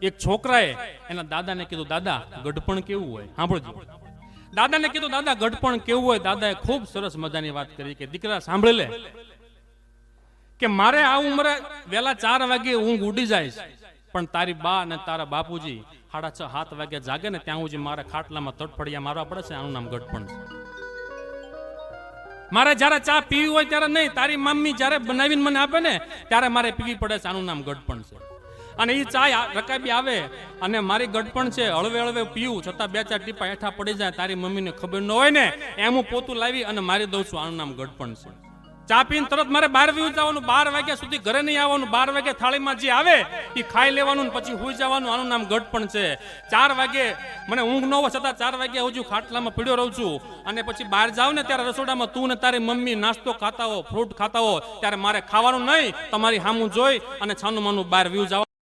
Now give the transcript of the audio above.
એક છોકરાએ એના દાદાને કીધું, દાદા ગઢપણ કેવું હોય? સાંભળજો. દાદાને કીધું, દાદા ગઢપણ કેવું હોય? દાદાએ ખૂબ સરસ મજાની વાત કરી કે દીકરા સાંભળી લે કે મારે આ ઉંમરે વેલા 4 વાગે ઊંઘ ઉડી જાય છે, પણ તારી બા અને તારા બાપુજી 6:30-7 વાગે જાગે ને ત્યાં સુધી મારા ખાટલામાં તડફડિયા મારવા પડે છે. આનું નામ ગઢપણ છે. મારે જયારે ચા પીવી હોય ત્યારે નહીં, તારી મમ્મી જયારે બનાવીને મને આપે ને ત્યારે મારે પીવી પડે છે. આનું નામ ગઢપણ છે. અને એ ચા રકાબી આવે અને મારી ગઢપણ છે, હળવે હળવે પીવું છતાં 2-4 ટીપા હેઠા પડી જાય, તારી મમ્મીને ખબર ન હોય ને એમ હું પોતું લાવી અને મારી દઉં છું. આનું નામ ગઢપણ છે. ચા પીને તરત મારે બહાર વી જવાનું, 12 વાગ્યા સુધી ઘરે નહીં આવવાનું. 12 વાગે થાળીમાં જે આવે એ ખાઈ લેવાનું પછી હુઈ જવાનું. આનું નામ ગઢપણ છે. 4 વાગે મને ઊંઘ ન હોય છતાં 4 વાગ્યા હજુ ખાટલામાં પીડ્યો રહું છું. અને પછી બહાર જાવ ને ત્યારે રસોડામાં તું ને તારી મમ્મી નાસ્તો ખાતા હો, ફ્રૂટ ખાતા હો, ત્યારે મારે ખાવાનું નહીં, તમારી સામું જોઈ અને છાનું માનું બહાર વી જવાનું.